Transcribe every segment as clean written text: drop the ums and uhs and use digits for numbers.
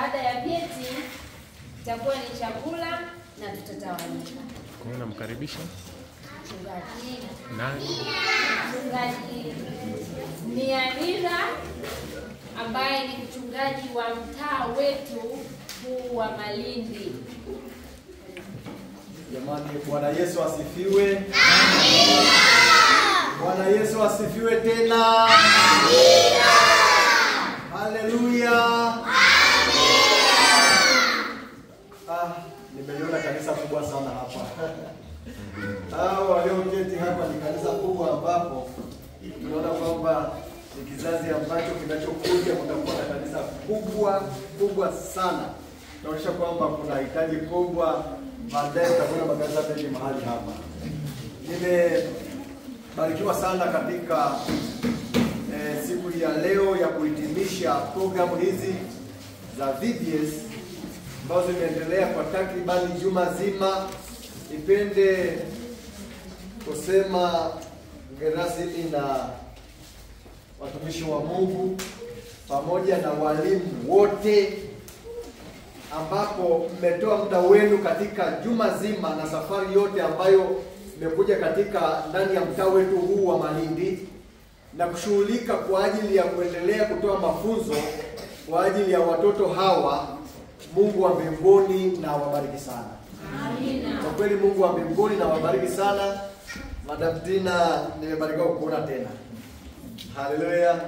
baada ya vyeti itakuwa ni chakula na tutatawanyika. Kuna mkaribisha Mchungaji nani? Mchungaji ni Amira ambaye ni mchungaji wa mtaa wetu huu wa Malindi. Jamani, Bwana Yesu asifiwe. Amina. Bwana Yesu asifiwe tena. Amina. Haleluya. Amina. Nimeiona kanisa kubwa sana hapa. Walioketi hapa ni kanisa kubwa ambapo tunaona kwamba ni kizazi ambacho kinachokuja kutakuwa na kanisa kubwa sana. Tunaonyesha kwamba kuna hitaji kubwa, baadaye tutakuwa na makanisa mengi mahali hapa. Nimebarikiwa sana katika siku ya leo ya kuhitimisha programu hizi za VBS ambazo zimeendelea kwa takribani juma zima. Nipende kusema rasmi na watumishi wa Mungu pamoja na walimu wote ambapo mmetoa muda wenu katika juma zima na safari yote ambayo imekuja katika ndani ya mtaa wetu huu wa Malindi na kushughulika kwa ajili ya kuendelea kutoa mafunzo kwa ajili ya watoto hawa. Mungu wa mbinguni na wabariki sana. Amina. Kwa kweli Mungu wa mbinguni na wabariki sana. Madam Tina, nimebarikiwa kukuona tena. Haleluya.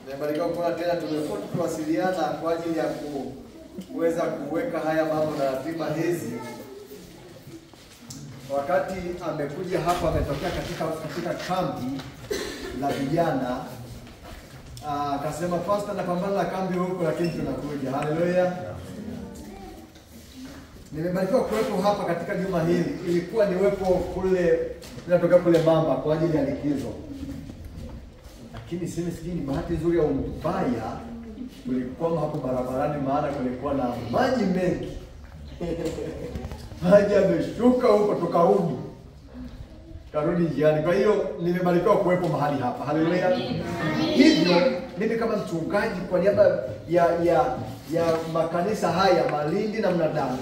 Nimebarikiwa kukuona tena. Tumekuwa tukiwasiliana kwa ajili ya kuweza kuweka haya mambo na ratiba hizi. Wakati amekuja hapa, ametokea katika kambi la vijana, akasema pastor, napambana na kambi huko lakini tunakuja. Haleluya. Nimebarikiwa kuwepo hapa katika juma hili. Ilikuwa niwepo kule, tunatoka kule Mamba kwa ajili ya likizo. Lakini sijui ni bahati nzuri au mbaya, tulikwama hapo barabarani maana kulikuwa na maji mengi. Maji yameshuka huko, tukarudi njiani. Kwa hiyo nimebarikiwa kuwepo mahali hapa. Haleluya. Hivyo mimi kama mchungaji kwa niaba ya makanisa haya Malindi na Mnadani,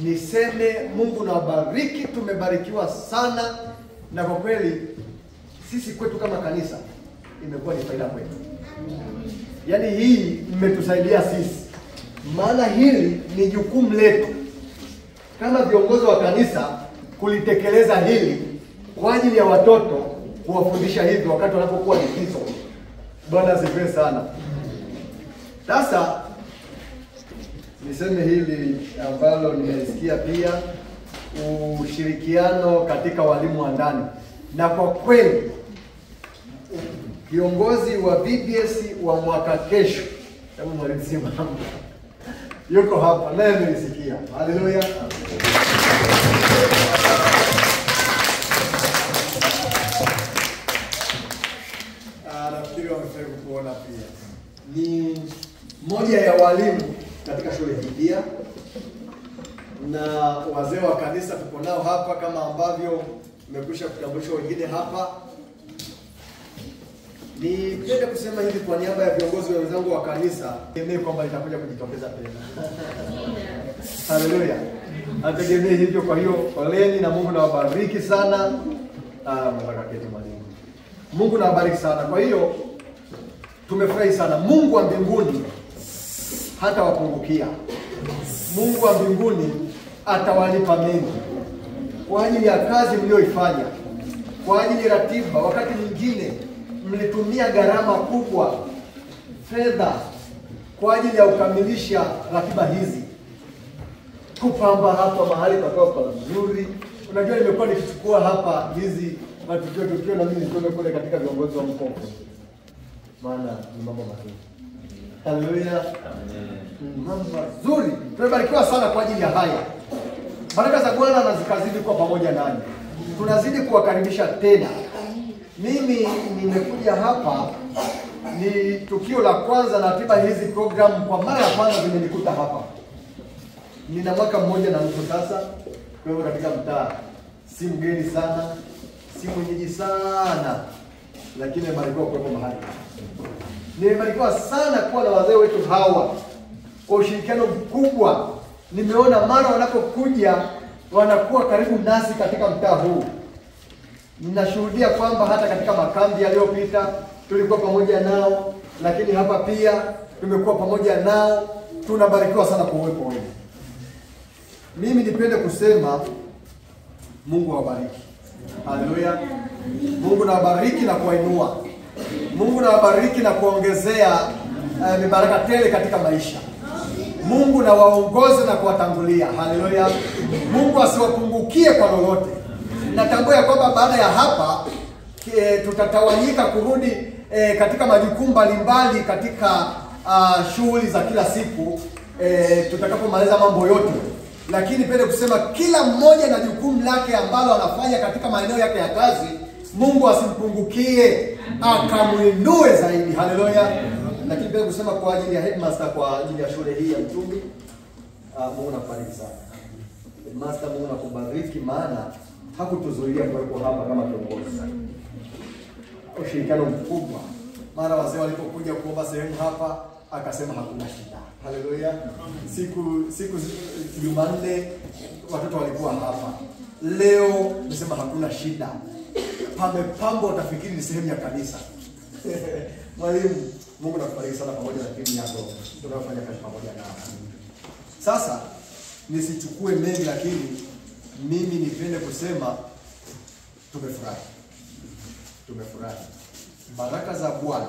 niseme Mungu na wabariki. Tumebarikiwa sana na kwa kweli sisi kwetu kama kanisa imekuwa ni faida kwetu. Yaani hii imetusaidia sisi. Maana hili ni jukumu letu kama viongozi wa kanisa kulitekeleza hili kwa ajili ya watoto, kuwafundisha hivi wakati wanapokuwa likizo. Bwana asifiwe sana. Sasa niseme hili ambalo nimesikia pia, ushirikiano katika walimu wa ndani. Na kwa kweli kiongozi wa VBS wa mwaka kesho, kama mwalimu simama, yuko hapa naye nilisikia. Haleluya. Nafikiri wamefurahi kuona pia. Ni moja ya walimu katika shule hii pia, na wazee wa kanisa tuko nao hapa kama ambavyo tumekwisha kutambulishwa wengine hapa. Nipende kusema hivi kwa niaba ya viongozi wenzangu wa kanisa, tegemee kwamba itakuja kujitokeza tena. Haleluya. Ategemee hivyo. Kwa hiyo poleni na Mungu na wabariki sana. Mtakatifu mwalimu. Mungu na wabariki sana. Kwa hiyo tumefurahi sana. Mungu wa mbinguni hata wapungukia. Mungu wa mbinguni atawalipa mengi kwa ajili ya kazi mlioifanya, kwa ajili ya ratiba. Wakati mwingine mlitumia gharama kubwa, fedha kwa ajili ya kukamilisha ratiba hizi, kupamba hapa mahali pakawa pazuri. Unajua nimekuwa nikichukua hapa hizi matukio na mimi nilikuwa kule katika viongozi wa mkoa. Maana ni mambo mazuri. Haleluya. Mambo mazuri. Tumebarikiwa sana kwa ajili ya haya. Baraka za Bwana na zikazidi kuwa pamoja nanyi. Tunazidi kuwakaribisha tena. Mimi nimekuja hapa, ni tukio la kwanza na ratiba hizi program kwa mara ya kwanza zimenikuta hapa. Nina mwaka mmoja na nusu sasa kwa hiyo katika mtaa. Si mgeni sana, si mwenyeji sana, lakini nimebarikiwa kuwepo mahali. Nimebarikiwa sana kuwa na wazee wetu hawa kwa ushirikiano mkubwa. Nimeona mara wanapokuja wanakuwa karibu nasi katika mtaa huu. Ninashuhudia kwamba hata katika makambi yaliyopita tulikuwa pamoja nao, lakini hapa pia tumekuwa pamoja nao. Tunabarikiwa sana kwa uwepo wenu. Mimi nipende kusema Mungu awabariki. Haleluya. Mungu na wabariki na kuwainua. Mungu na wabariki na kuongezea mibaraka tele katika maisha. Mungu na waongoze na kuwatangulia. Haleluya. Mungu asiwapungukie kwa lolote. Natambua ya kwamba baada ya hapa tutatawanyika kurudi katika majukumu mbalimbali katika shughuli za kila siku tutakapomaliza mambo yote. Lakini pende kusema kila mmoja na jukumu lake ambalo anafanya katika maeneo yake ya kazi. Mungu asimpungukie, akamwinue zaidi. Haleluya. Lakini pende kusema kwa ajili ya headmaster, kwa ajili ya shule hii ya Mtumbi, Mungu nakubariki sana. Headmaster, Mungu nakubariki, maana hakutuzuilia kuwepo hapa kama kiongozi. Ushirikiano mkubwa. Mara wazee walipokuja kuomba sehemu hapa, akasema hakuna shida. Haleluya. Siku Jumanne watoto walikuwa hapa. Leo nisema hakuna shida. Pamepambo utafikiri ni sehemu ya kanisa. Mwalimu, Mungu nakubariki sana pamoja na timu yako. Tunafanya kazi pamoja nao. Sasa nisichukue mengi, lakini mimi nipende kusema tumefurahi. Tumefurahi. Baraka za Bwana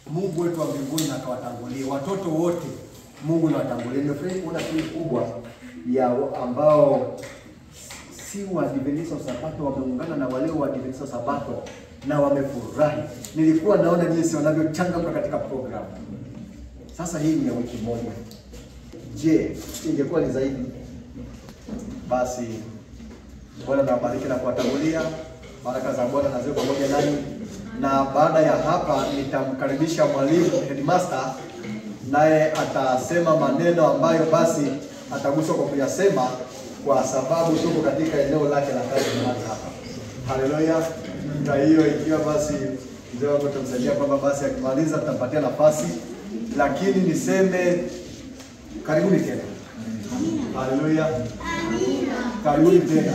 Mungu wetu wa mbinguni akawatangulie watoto wote. Mungu na watangulie. Nimefurahi kuona timu kubwa ya ambao si wa Adventista wa Sabato wameungana na wale wa Adventista wa Sabato na wamefurahi. Nilikuwa naona jinsi wanavyochangamka katika program. Sasa hii ni ya wiki moja. Je, ingekuwa ni zaidi? Basi Bwana na wabariki na kuwatangulia. Baraka za Bwana na ziwe pamoja nani. Na baada ya hapa nitamkaribisha mwalimu headmaster, naye atasema maneno ambayo basi ataguswa kwa kuyasema, kwa sababu tuko katika eneo lake la kazi mahali hapa. Haleluya. Na hiyo ikiwa basi mzee wangu tutamsaidia kwamba basi akimaliza tutampatia nafasi, lakini niseme karibuni tena. Haleluya. Amina. Karibuni tena.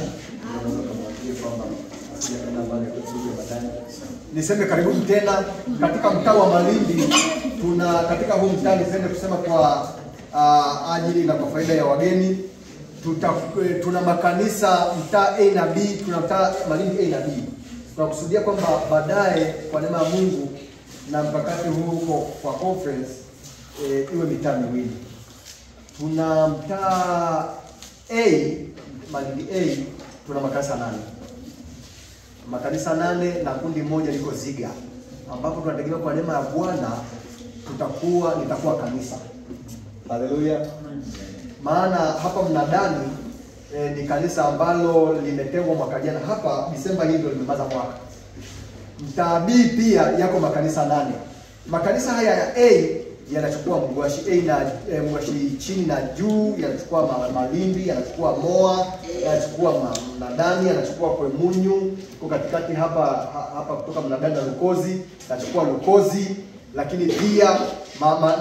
Niseme karibuni tena katika mtaa wa Malindi. Katika huu mtaa niseme kusema kwa ajili na kwa faida ya wageni, tuna makanisa mtaa A na B, tuna mtaa Malindi A na B. Tunakusudia kwamba baadaye kwa neema ya Mungu na mkakati huu kwa conference iwe mitaa miwili. Tuna mtaa A, Malindi A, tuna makanisa 8. Makanisa 8 na kundi moja liko Ziga, ambapo tunategemea kwa neema ya Bwana litakuwa kanisa. Haleluya. Maana hapa Mnadani ni kanisa ambalo limetengwa mwaka jana. Hapa Disemba hii ndio limemaza mwaka. Mtaa B pia yako makanisa 8. Makanisa haya ya A yanachukua Mgwashi A na Mgwashi chini na juu, yanachukua Malindi, yanachukua Moa, yanachukua Mnadani, yanachukua Kwemunyu, kwa katikati hapa kutoka Mnadani na Lukozi, yanachukua Lukozi, lakini pia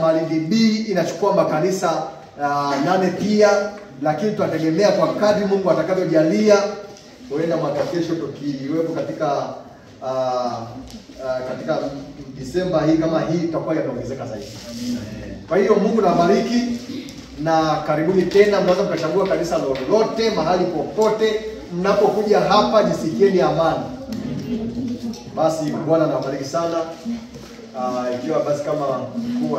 Malindi B inachukua makanisa 8 pia, lakini tunategemea kwa kadri Mungu atakavyojalia huenda mwaka kesho tukiwepo katika Disemba hii kama hii tutakuwa yameongezeka zaidi. Kwa hiyo Mungu na wabariki na karibuni tena. Mnaweza mkachagua kanisa lolote mahali popote mnapokuja hapa, jisikieni amani. Basi Bwana na wabariki sana. Ikiwa basi kama mkuu